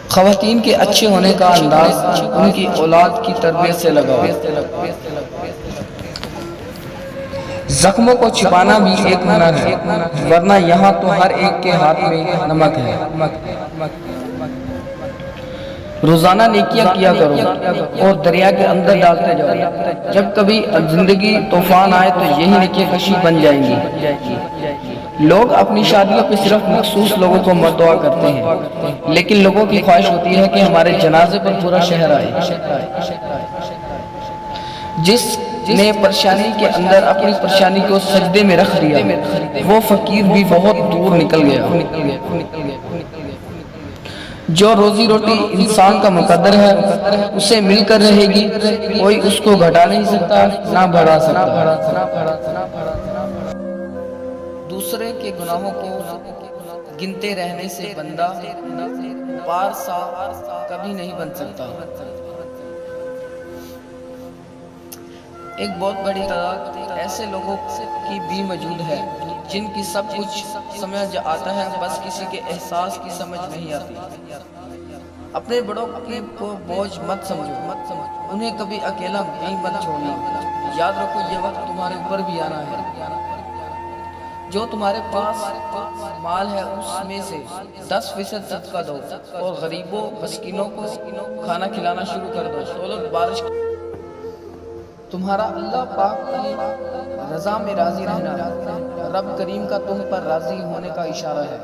خواتین کے اچھے ہونے کا انداز ان کی اولاد کی تربیت سے لگاؤ۔ زخموں کو چھپانا بھی ایک ہنر ہے، ورنہ یہاں تو ہر ایک کے ہاتھ میں نمک ہے۔ روزانہ نیکیاں کیا کرو اور دریا کے اندر ڈالتے جاؤ۔ جب کبھی زندگی طوفان آئے تو یہی نیکیاں کشی بن جائیں گی۔ لوگ اپنی شادیوں پہ صرف مخصوص لوگوں کو مدعو کرتے ہیں، لیکن لوگوں کی خواہش ہوتی ہے کہ ہمارے جنازے پر پورا شہر آئے۔ جس نے پریشانی کے اندر اپنی پریشانی کو سجدے میں رکھ دیا، وہ فقیر بھی بہت دور نکل گیا۔ جو روزی روٹی انسان کا مقدر ہے، اسے مل کر رہے گی، کوئی اس کو گھٹا نہیں سکتا نہ بڑھا سکتا۔ دوسرے کے گناہوں کو گنتے رہنے سے بندہ پارسا کبھی نہیں بن سکتا۔ ایک بہت بڑی تعداد ایسے لوگوں کی بھی موجود ہے جن کی سب کچھ سمجھ آتا ہے، بس کسی کے احساس کی سمجھ نہیں آتی۔ اپنے بڑوں کو بوجھ مت سمجھو، انہیں کبھی اکیلا نہیں مت چھوڑنا۔ یاد رکھو یہ وقت تمہارے اوپر بھی آنا ہے۔ جو تمہارے پاس مال ہے اس میں سے 10% صدقہ دو اور غریبوں مسکینوں کو کھانا کھلانا شروع کر دو۔ دولت بارش تمہارا اللہ پاک کی رضا میں راضی رہنا رب کریم کا تم پر راضی ہونے کا اشارہ ہے۔